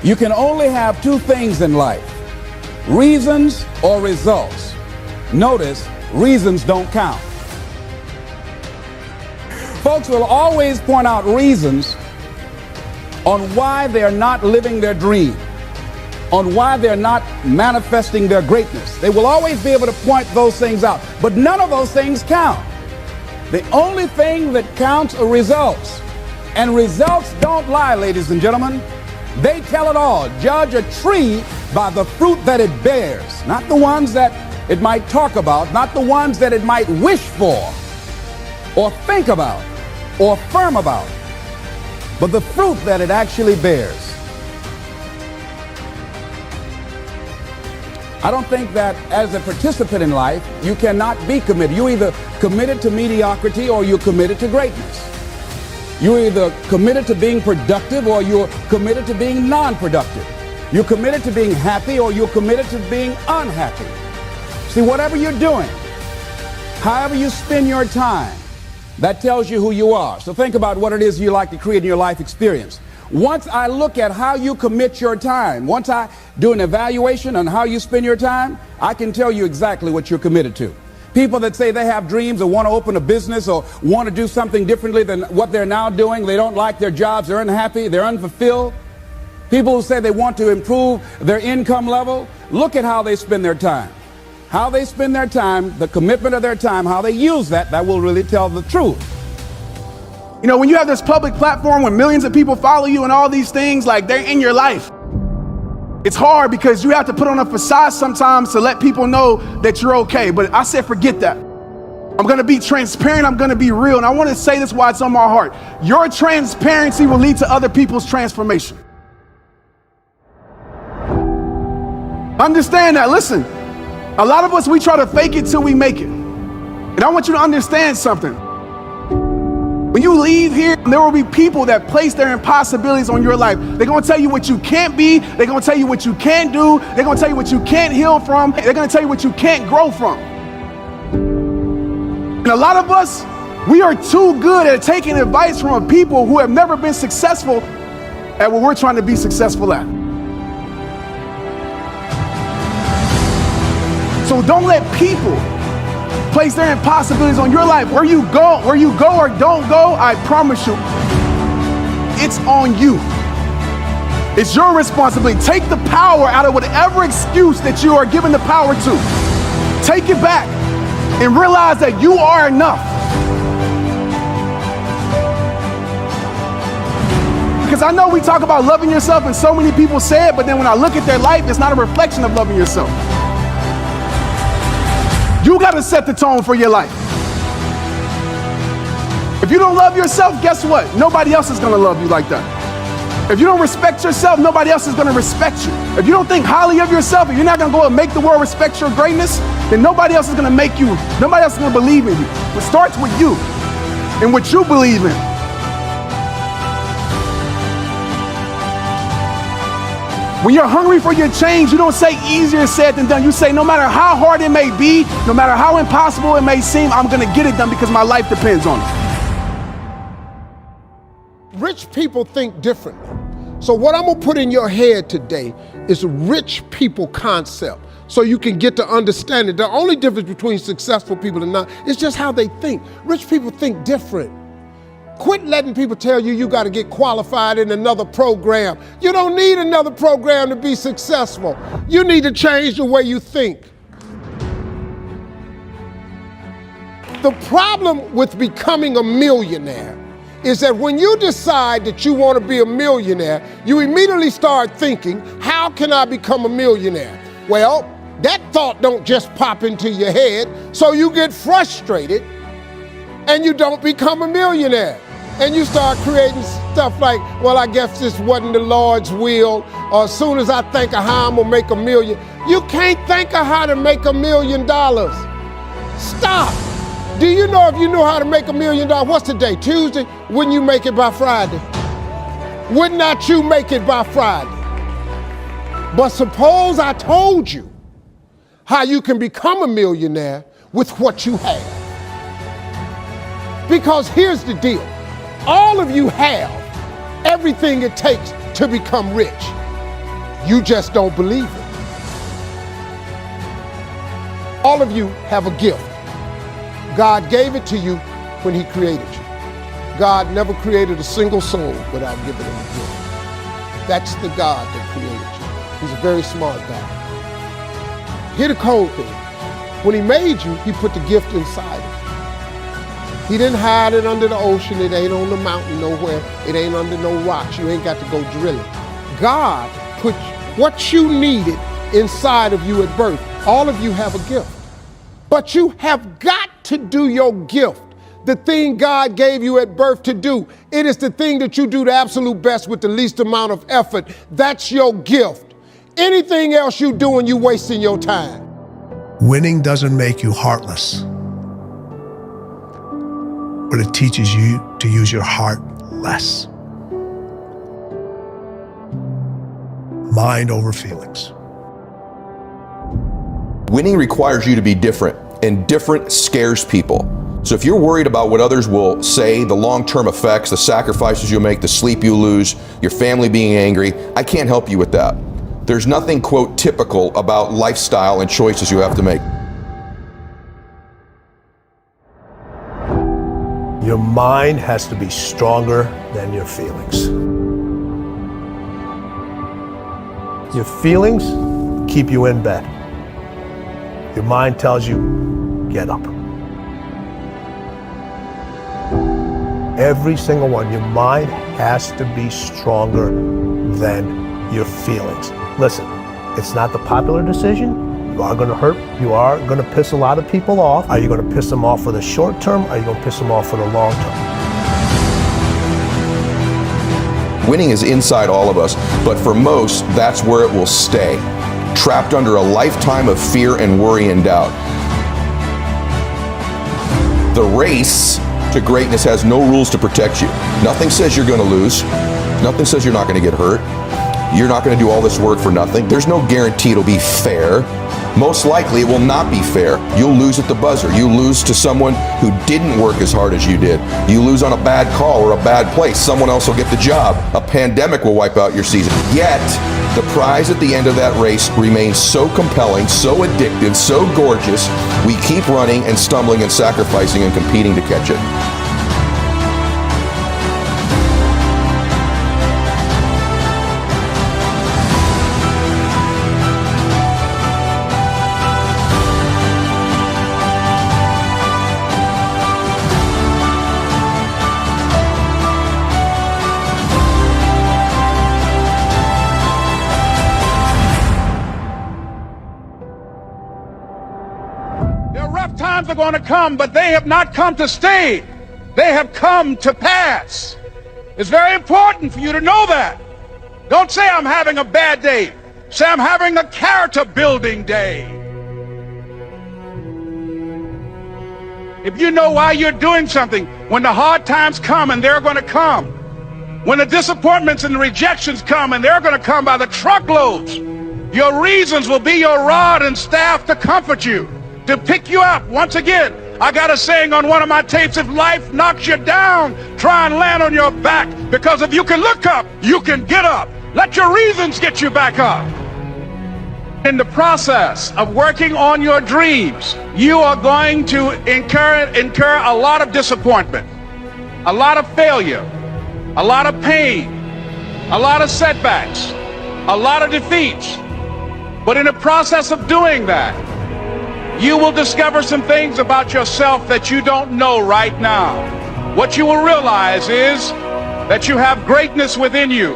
You can only have two things in life: reasons or results. Notice, reasons don't count. Folks will always point out reasons on why they're not living their dream, on why they're not manifesting their greatness. They will always be able to point those things out, but none of those things count. The only thing that counts are results. And results don't lie, ladies and gentlemen. They tell it all. Judge a tree by the fruit that it bears, not the ones that it might talk about, not the ones that it might wish for or think about or affirm about, but the fruit that it actually bears. I don't think that as a participant in life, you cannot be committed. You're either committed to mediocrity or you're committed to greatness. You're either committed to being productive or you're committed to being non-productive. You're committed to being happy or you're committed to being unhappy. See, whatever you're doing, however you spend your time, that tells you who you are. So think about what it is you like to create in your life experience. Once I look at how you commit your time, once I do an evaluation on how you spend your time, I can tell you exactly what you're committed to. People that say they have dreams or want to open a business or want to do something differently than what they're now doing, they don't like their jobs, they're unhappy, they're unfulfilled. People who say they want to improve their income level, look at how they spend their time. How they spend their time, the commitment of their time, how they use that will really tell the truth. You know, when you have this public platform when millions of people follow you and all these things, like they're in your life, it's hard because you have to put on a facade sometimes to let people know that you're okay. But I said, forget that. I'm going to be transparent. I'm going to be real. And I want to say this while it's on my heart. Your transparency will lead to other people's transformation. Understand that. Listen, a lot of us, we try to fake it till we make it. And I want you to understand something. When you leave here, there will be people that place their impossibilities on your life. They're going to tell you what you can't be. They're going to tell you what you can't do. They're going to tell you what you can't heal from. They're going to tell you what you can't grow from. And a lot of us, we are too good at taking advice from people who have never been successful at what we're trying to be successful at. So don't let people place their impossibilities on your life. Where you go or don't go, I promise you, it's on you. It's your responsibility. Take the power out of whatever excuse that you are given the power to. Take it back and realize that you are enough. Because I know we talk about loving yourself and so many people say it, but then when I look at their life, it's not a reflection of loving yourself. You got to set the tone for your life. If you don't love yourself, guess what? Nobody else is going to love you like that. If you don't respect yourself, nobody else is going to respect you. If you don't think highly of yourself, if you're not going to go and make the world respect your greatness, then nobody else is going to make you, nobody else is going to believe in you. It starts with you and what you believe in. When you're hungry for your change, you don't say easier said than done. You say no matter how hard it may be, no matter how impossible it may seem, I'm going to get it done because my life depends on it. Rich people think differently. So what I'm going to put in your head today is a rich people concept so you can get to understand it. The only difference between successful people and not is just how they think. Rich people think different. Quit letting people tell you you got to get qualified in another program. You don't need another program to be successful. You need to change the way you think. The problem with becoming a millionaire is that when you decide that you want to be a millionaire, you immediately start thinking, how can I become a millionaire? Well, that thought don't just pop into your head, so you get frustrated and you don't become a millionaire. And you start creating stuff like, well, I guess this wasn't the Lord's will, or as soon as I think of how I'm gonna make $1 million. You can't think of how to make $1 million. Stop. Do you know if you knew how to make $1 million, what's today, Tuesday? Wouldn't you make it by Friday? Would not you make it by Friday? But suppose I told you how you can become a millionaire with what you have. Because here's the deal. All of you have everything it takes to become rich. You just don't believe it. All of you have a gift. God gave it to you when he created you. God never created a single soul without giving him a gift. That's the God that created you. He's a very smart God. Here's the cold thing. When he made you, he put the gift inside of you. He didn't hide it under the ocean. It ain't on the mountain nowhere. It ain't under no rocks. You ain't got to go drilling. God put what you needed inside of you at birth. All of you have a gift. But you have got to do your gift. The thing God gave you at birth to do. It is the thing that you do the absolute best with the least amount of effort. That's your gift. Anything else you doing, you wasting your time. Winning doesn't make you heartless, but it teaches you to use your heart less. Mind over feelings. Winning requires you to be different, and different scares people. So if you're worried about what others will say, the long-term effects, the sacrifices you'll make, the sleep you lose, your family being angry, I can't help you with that. There's nothing, quote, typical about lifestyle and choices you have to make. Your mind has to be stronger than your feelings. Your feelings keep you in bed. Your mind tells you, get up. Every single one, your mind has to be stronger than your feelings. Listen, it's not the popular decision. You are going to hurt. You are going to piss a lot of people off. Are you going to piss them off for the short term? Or are you going to piss them off for the long term? Winning is inside all of us, but for most, that's where it will stay, trapped under a lifetime of fear and worry and doubt. The race to greatness has no rules to protect you. Nothing says you're going to lose. Nothing says you're not going to get hurt. You're not going to do all this work for nothing. There's no guarantee it'll be fair. Most likely it will not be fair. You'll lose at the buzzer. You lose to someone who didn't work as hard as you did. You lose on a bad call or a bad place. Someone else will get the job. A pandemic will wipe out your season. Yet, the prize at the end of that race remains so compelling, so addictive, so gorgeous, we keep running and stumbling and sacrificing and competing to catch it. Times are going to come, but they have not come to stay. They have come to pass. It's very important for you to know that. Don't say I'm having a bad day. Say I'm having a character building day. If you know why you're doing something, when the hard times come, and they're going to come, when the disappointments and the rejections come, and they're going to come by the truckloads, your reasons will be your rod and staff to comfort you, to pick you up. Once again, I got a saying on one of my tapes: if life knocks you down, try and land on your back, because if you can look up, you can get up. Let your reasons get you back up. In the process of working on your dreams, you are going to incur a lot of disappointment, a lot of failure, a lot of pain, a lot of setbacks, a lot of defeats. But in the process of doing that, you will discover some things about yourself that you don't know right now. What you will realize is that you have greatness within you.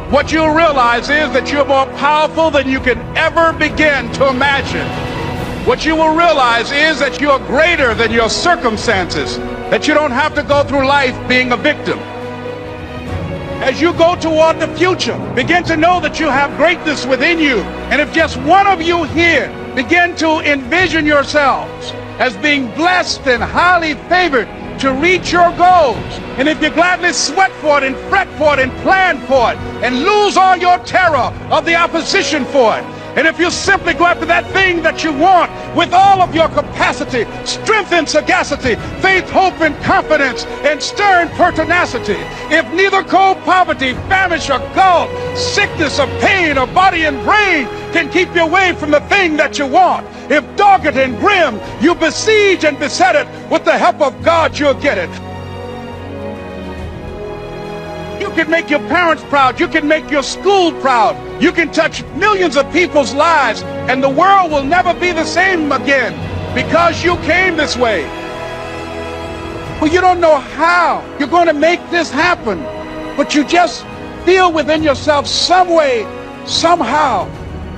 What you'll realize is that you're more powerful than you can ever begin to imagine. What you will realize is that you're greater than your circumstances, that you don't have to go through life being a victim. As you go toward the future, begin to know that you have greatness within you. And if just one of you here begin to envision yourselves as being blessed and highly favored to reach your goals, and if you gladly sweat for it and fret for it and plan for it and lose all your terror of the opposition for it, And if you simply go after that thing that you want with all of your capacity, strength and sagacity, faith, hope and confidence, and stern pertinacity, if neither cold poverty, famish or gall, sickness or pain or body and brain can keep you away from the thing that you want, if dogged and grim you besiege and beset it, with the help of God you'll get it. You can make your parents proud. You can make your school proud. You can touch millions of people's lives, and the world will never be the same again because you came this way. Well, you don't know how you're going to make this happen, but you just feel within yourself some way, somehow,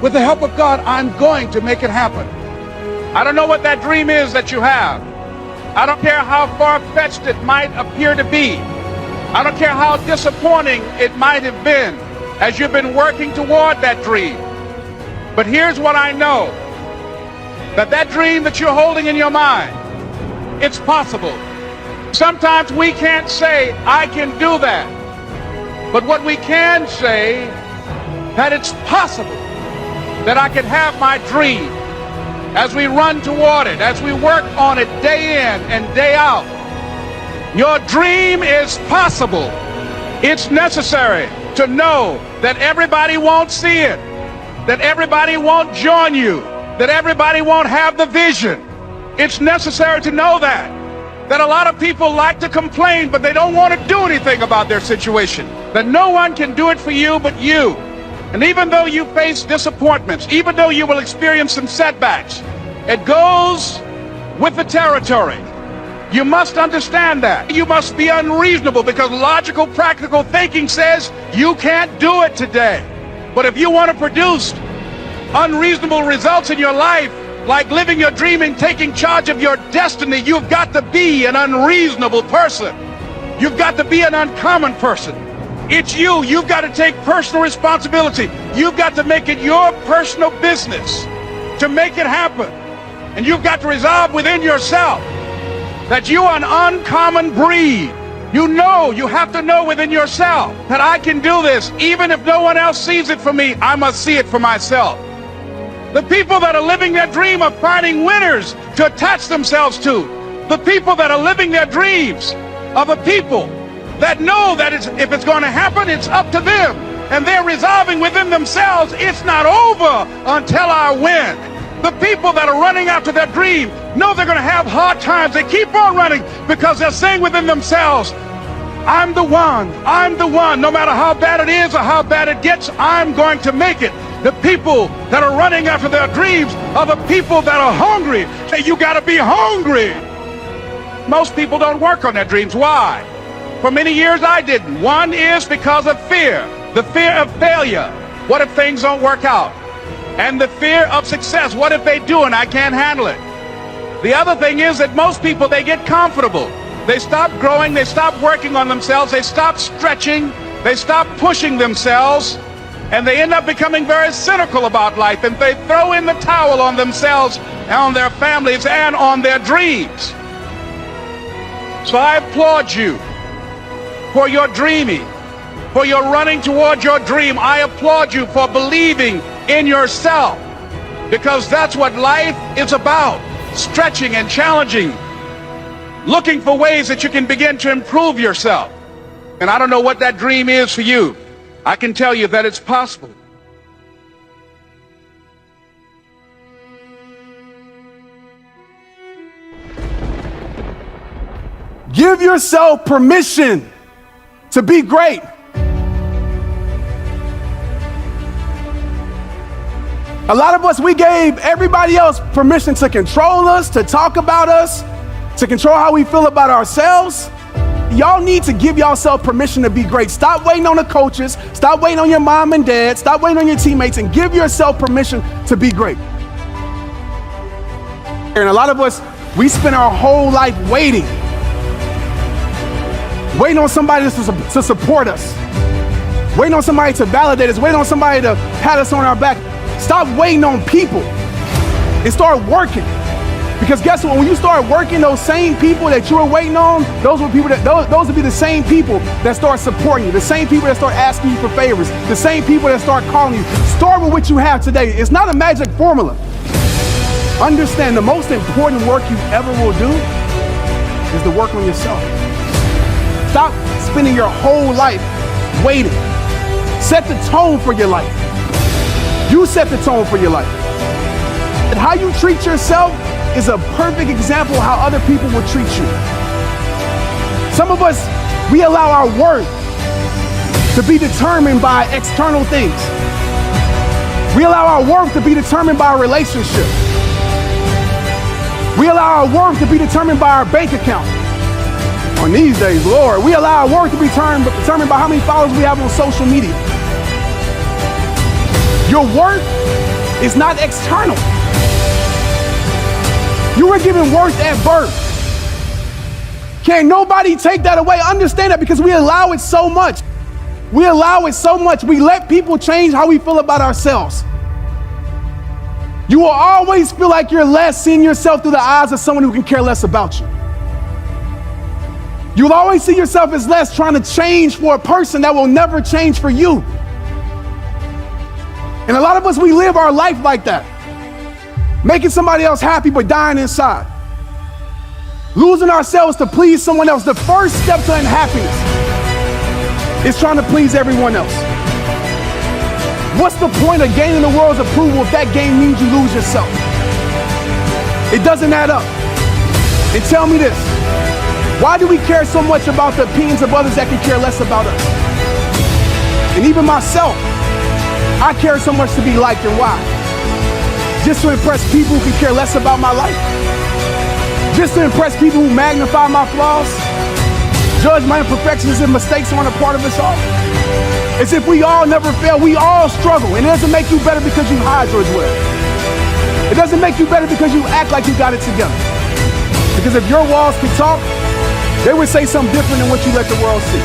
with the help of God, I'm going to make it happen. I don't know what that dream is that you have. I don't care how far-fetched it might appear to be. I don't care how disappointing it might have been as you've been working toward that dream. But here's what I know, that dream that you're holding in your mind, it's possible. Sometimes we can't say, I can do that. But what we can say, that it's possible that I can have my dream as we run toward it, as we work on it day in and day out. Your dream is possible. It's necessary to know that everybody won't see it, that everybody won't join you, that everybody won't have the vision. It's necessary to know that a lot of people like to complain, but they don't want to do anything about their situation, that no one can do it for you but you. And even though you face disappointments, even though you will experience some setbacks, it goes with the territory. You must understand that. You must be unreasonable, because logical, practical thinking says you can't do it today. But if you want to produce unreasonable results in your life, like living your dream and taking charge of your destiny, you've got to be an unreasonable person. You've got to be an uncommon person. It's you. You've got to take personal responsibility. You've got to make it your personal business to make it happen. And you've got to resolve within yourself that you are an uncommon breed. You have to know within yourself that I can do this. Even if no one else sees it for me, I must see it for myself. The people that are living their dream are finding winners to attach themselves to. The people that are living their dreams are the people that know that if it's going to happen, it's up to them. And they're resolving within themselves, it's not over until I win. The people that are running after their dream know they're going to have hard times. They keep on running because they're saying within themselves, I'm the one. No matter how bad it is or how bad it gets, I'm going to make it. The people that are running after their dreams are the people that are hungry. You got to be hungry. Most people don't work on their dreams. Why? For many years I didn't. One is because of fear. The fear of failure. What if things don't work out? And the fear of success. What if they do and I can't handle it? The other thing is that most people, they get comfortable. They stop growing. They stop working on themselves. They stop stretching. They stop pushing themselves. And they end up becoming very cynical about life. And they throw in the towel on themselves and on their families and on their dreams. So I applaud you for your dreaming, for your running toward your dream. I applaud you for believing in yourself, because that's what life is about. Stretching and challenging, looking for ways that you can begin to improve yourself. And I don't know what that dream is for you. I can tell you that it's possible. Give yourself permission to be great. A lot of us, we gave everybody else permission to control us, to talk about us, to control how we feel about ourselves. Y'all need to give yourself permission to be great. Stop waiting on the coaches. Stop waiting on your mom and dad. Stop waiting on your teammates, and give yourself permission to be great. And a lot of us, we spend our whole life waiting on somebody to support us, waiting on somebody to validate us, waiting on somebody to pat us on our back. Stop waiting on people and start working. Because guess what? When you start working, those same people that you were waiting on, those will be the same people that start supporting you, the same people that start asking you for favors, the same people that start calling you. Start with what you have today. It's not a magic formula. Understand the most important work you ever will do is the work on yourself. Stop spending your whole life waiting. Set the tone for your life. You set the tone for your life. And how you treat yourself is a perfect example of how other people will treat you. Some of us, we allow our worth to be determined by external things. We allow our worth to be determined by our relationship. We allow our worth to be determined by our bank account. On these days, Lord, we allow our worth to be determined by how many followers we have on social media. Your worth is not external. You were given worth at birth. Can't nobody take that away. Understand that, because we allow it so much. We allow it so much. We let people change how we feel about ourselves. You will always feel like you're less seeing yourself through the eyes of someone who can care less about you. You'll always see yourself as less trying to change for a person that will never change for you. And a lot of us, we live our life like that. Making somebody else happy but dying inside. Losing ourselves to please someone else. The first step to unhappiness is trying to please everyone else. What's the point of gaining the world's approval if that gain means you lose yourself? It doesn't add up. And tell me this, why do we care so much about the opinions of others that can care less about us? And even myself, I care so much to be liked, and why? Just to impress people who can care less about my life. Just to impress people who magnify my flaws, judge my imperfections and mistakes aren't a part of us all. As if we all never fail, we all struggle. And it doesn't make you better because you hide yours well. It doesn't make you better because you act like you got it together. Because if your walls could talk, they would say something different than what you let the world see.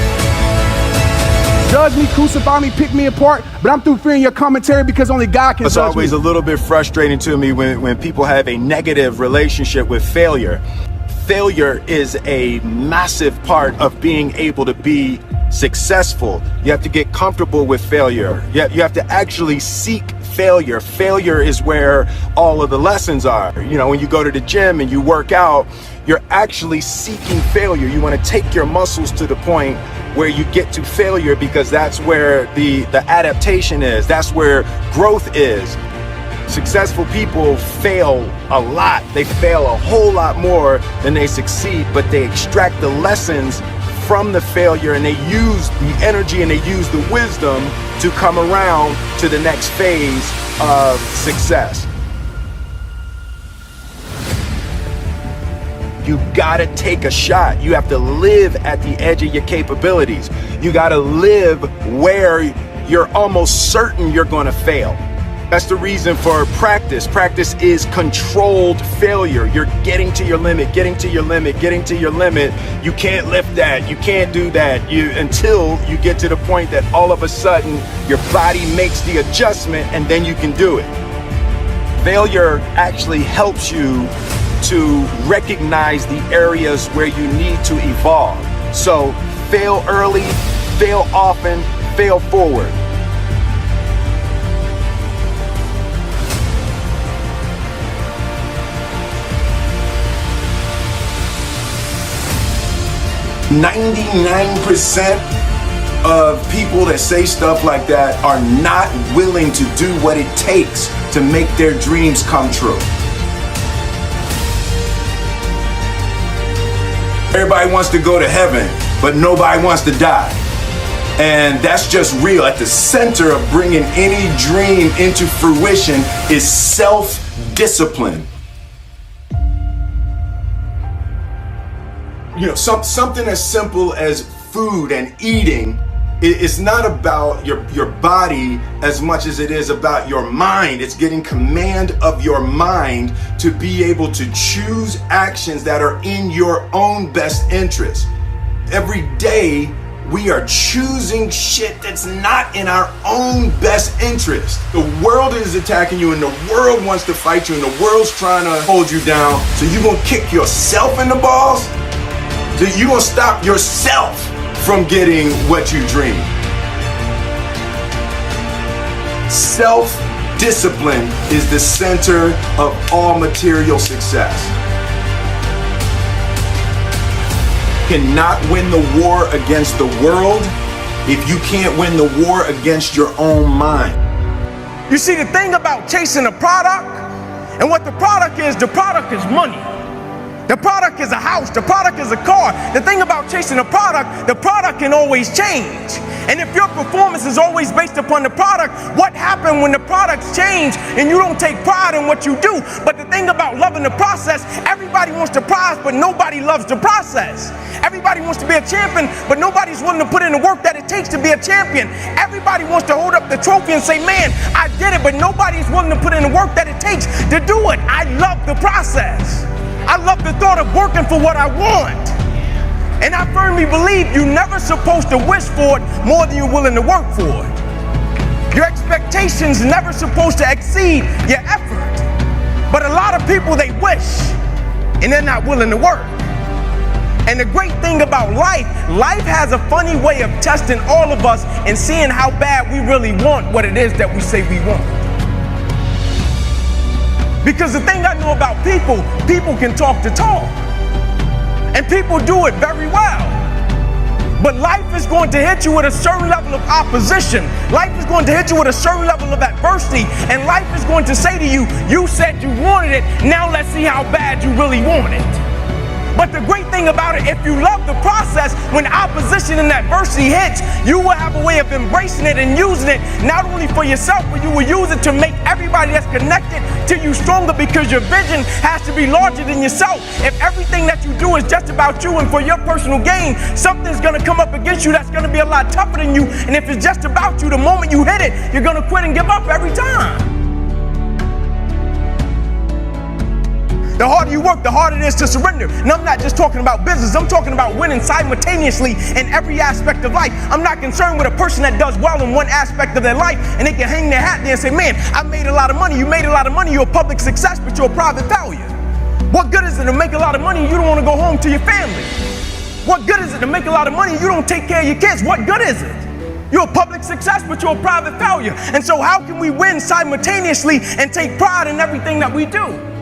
Judge me, crucify me, pick me apart, but I'm through fearing your commentary because only God can It's judge me. It's always a little bit frustrating to me when people have a negative relationship with failure. Failure is a massive part of being able to be successful. You have to get comfortable with failure. You have to actually seek failure. Failure is where all of the lessons are. You know, when you go to the gym and you work out, you're actually seeking failure. You want to take your muscles to the point where you get to failure, because that's where the adaptation is. That's where growth is. Successful people fail a lot. They fail a whole lot more than they succeed, but they extract the lessons from the failure and they use the energy and they use the wisdom to come around to the next phase of success. You gotta take a shot. You have to live at the edge of your capabilities. You gotta live where you're almost certain you're gonna fail. That's the reason for practice. Practice is controlled failure. You're getting to your limit, getting to your limit, getting to your limit. You can't lift that, you can't do that, until you get to the point that all of a sudden your body makes the adjustment and then you can do it. Failure actually helps you to recognize the areas where you need to evolve. So fail early, fail often, fail forward. "99% of people that say stuff like that are not willing to do what it takes to make their dreams come true." Everybody wants to go to heaven, but nobody wants to die. And that's just real. At the center of bringing any dream into fruition is self-discipline. You know, something as simple as food and eating is not about your body as much as it is about your mind. It's getting command of your mind to be able to choose actions that are in your own best interest. Every day we are choosing shit that's not in our own best interest. The world is attacking you and the world wants to fight you and the world's trying to hold you down. So you gonna kick yourself in the balls? So you gonna stop yourself from getting what you dream. Self-discipline is the center of all material success. Cannot win the war against the world if you can't win the war against your own mind. You see, the thing about chasing a product, and what the product is money. The product is a house, the product is a car. The thing about chasing a product, the product can always change. And if your performance is always based upon the product, what happens when the products change and you don't take pride in what you do? But the thing about loving the process, everybody wants the prize, but nobody loves the process. Everybody wants to be a champion, but nobody's willing to put in the work that it takes to be a champion. Everybody wants to hold up the trophy and say, man, I did it, but nobody's willing to put in the work that it takes to do it. I love the process. I love the thought of working for what I want. And I firmly believe you're never supposed to wish for it more than you're willing to work for it. Your expectations never supposed to exceed your effort. But a lot of people, they wish, and they're not willing to work. And the great thing about life has a funny way of testing all of us and seeing how bad we really want what it is that we say we want. Because the thing I know about people can talk the talk. And people do it very well. But life is going to hit you with a certain level of opposition. Life is going to hit you with a certain level of adversity. And life is going to say to you, you said you wanted it, now let's see how bad you really want it. But the great thing about it, if you love the process, when opposition and adversity hits, you will have a way of embracing it and using it, not only for yourself, but you will use it to make everybody that's connected to you stronger, because your vision has to be larger than yourself. If everything that you do is just about you and for your personal gain, something's gonna come up against you that's gonna be a lot tougher than you. And if it's just about you, the moment you hit it, you're gonna quit and give up every time. The harder you work, the harder it is to surrender. And I'm not just talking about business, I'm talking about winning simultaneously in every aspect of life. I'm not concerned with a person that does well in one aspect of their life and they can hang their hat there and say, man, I made a lot of money. You made a lot of money, you're a public success, but you're a private failure. What good is it to make a lot of money and you don't want to go home to your family? What good is it to make a lot of money and you don't take care of your kids? What good is it? You're a public success, but you're a private failure. And so how can we win simultaneously and take pride in everything that we do?